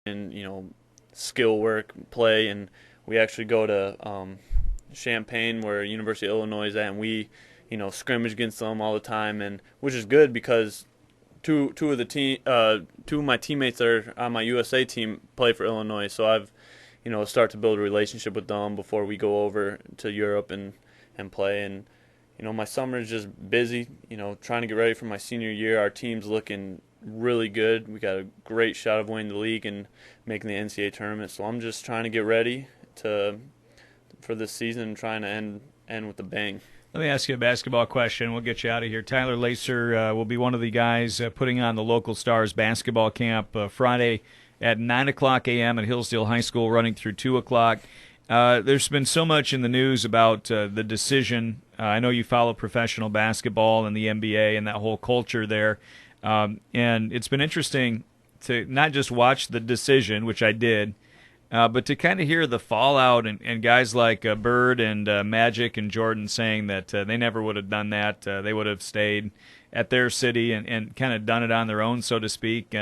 and skill work, play, and we actually go to Champaign, where University of Illinois is at, and we scrimmage against them all the time, and which is good because two of my teammates that are on my USA team play for Illinois, so I've start to build a relationship with them before we go over to Europe and play. And my summer is just busy, trying to get ready for my senior year. Our team's looking really good. We got a great shot of winning the league and making the NCAA tournament. So I'm just trying to get ready for this season and trying to end with a bang. Let me ask you a basketball question. We'll get you out of here. Tyler Lacer will be one of the guys putting on the Local Stars basketball camp Friday at 9 o'clock a.m. at Hillsdale High School, running through 2 o'clock. There's been so much in the news about the decision. I know you follow professional basketball and the NBA and that whole culture there. And it's been interesting to not just watch the decision, which I did, but to kind of hear the fallout and guys like Bird and Magic and Jordan saying that they never would have done that. They would have stayed at their city and kind of done it on their own, so to speak.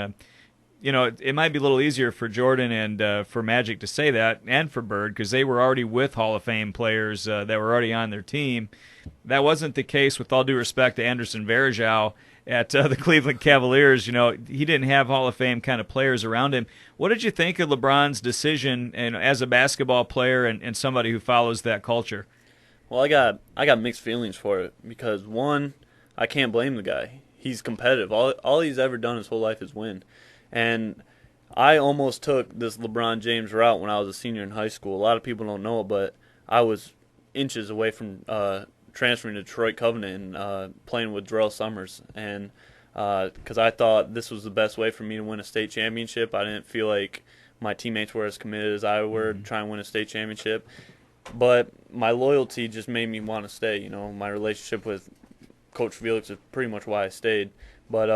It might be a little easier for Jordan and for Magic to say that, and for Bird, because they were already with Hall of Fame players that were already on their team. That wasn't the case, with all due respect to Anderson Varejao at the Cleveland Cavaliers. He didn't have Hall of Fame kind of players around him. What did you think of LeBron's decision, and as a basketball player and somebody who follows that culture? Well, I got mixed feelings for it because, one, I can't blame the guy. He's competitive. All he's ever done his whole life is win. And I almost took this LeBron James route when I was a senior in high school. A lot of people don't know it, but I was inches away from transferring to Detroit Covenant and playing with Darrell Summers. And because I thought this was the best way for me to win a state championship. I didn't feel like my teammates were as committed as I were to try and win a state championship. But my loyalty just made me want to stay. My relationship with Coach Felix is pretty much why I stayed. But,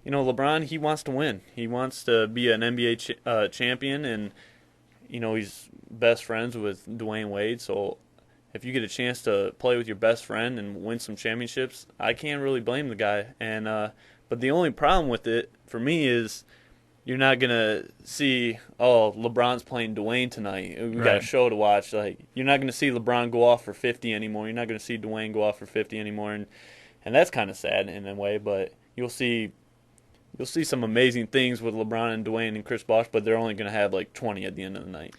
LeBron, he wants to win. He wants to be an NBA champion, and, he's best friends with Dwayne Wade. So if you get a chance to play with your best friend and win some championships, I can't really blame the guy. And but the only problem with it for me is you're not going to see, LeBron's playing Dwayne tonight. We got a show to watch. Like, you're not going to see LeBron go off for 50 anymore. You're not going to see Dwayne go off for 50 anymore. And that's kind of sad in a way, but you'll see some amazing things with LeBron and Dwayne and Chris Bosh, but they're only going to have like 20 at the end of the night.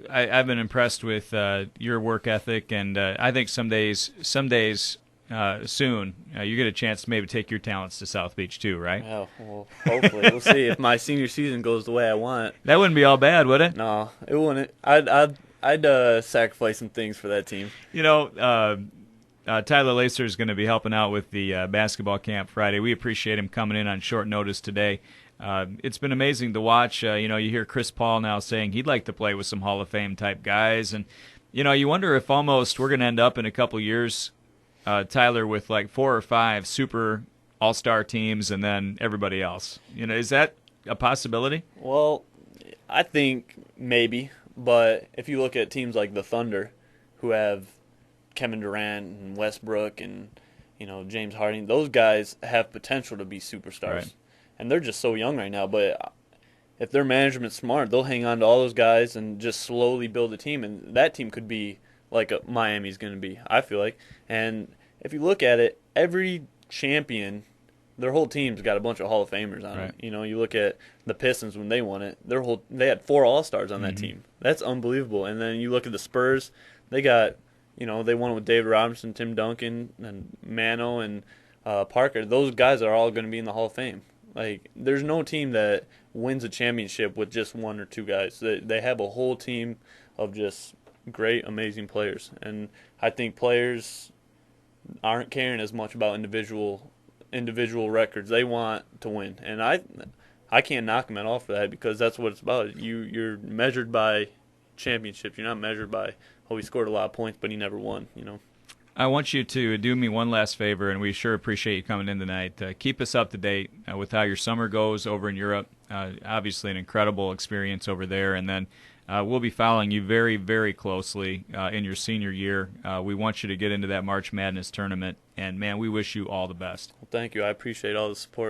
I've been impressed with your work ethic, and I think some days soon you get a chance to maybe take your talents to South Beach too, right? Yeah, well, hopefully. We'll see if my senior season goes the way I want. That wouldn't be all bad, would it? No, it wouldn't. I'd sacrifice some things for that team. Tyler Lacer is going to be helping out with the basketball camp Friday. We appreciate him coming in on short notice today. It's been amazing to watch. You hear Chris Paul now saying he'd like to play with some Hall of Fame type guys. And, you wonder if almost we're going to end up in a couple years, Tyler, with like 4 or 5 super all-star teams and then everybody else. Is that a possibility? Well, I think maybe. But if you look at teams like the Thunder, who have Kevin Durant and Westbrook and James Harden, those guys have potential to be superstars. Right. And they're just so young right now, but if their management's smart, they'll hang on to all those guys and just slowly build a team, and that team could be like Miami's going to be, I feel like. And if you look at it, every champion, their whole team's got a bunch of Hall of Famers on it. You look at the Pistons when they won it, they had 4 All-Stars on that team. That's unbelievable. And then you look at the Spurs, they got they won it with David Robinson, Tim Duncan, and Mano, and Parker. Those guys are all going to be in the Hall of Fame. Like, there's no team that wins a championship with just 1 or 2 guys. They have a whole team of just great, amazing players. And I think players aren't caring as much about individual records. They want to win. And I can't knock them at all for that, because that's what it's about. You're measured by championships. You're not measured by, he scored a lot of points, but he never won, I want you to do me one last favor, and we sure appreciate you coming in tonight. Keep us up to date with how your summer goes over in Europe. Obviously an incredible experience over there, and then we'll be following you very, very closely in your senior year. We want you to get into that March Madness tournament, and, man, we wish you all the best. Well, thank you. I appreciate all the support.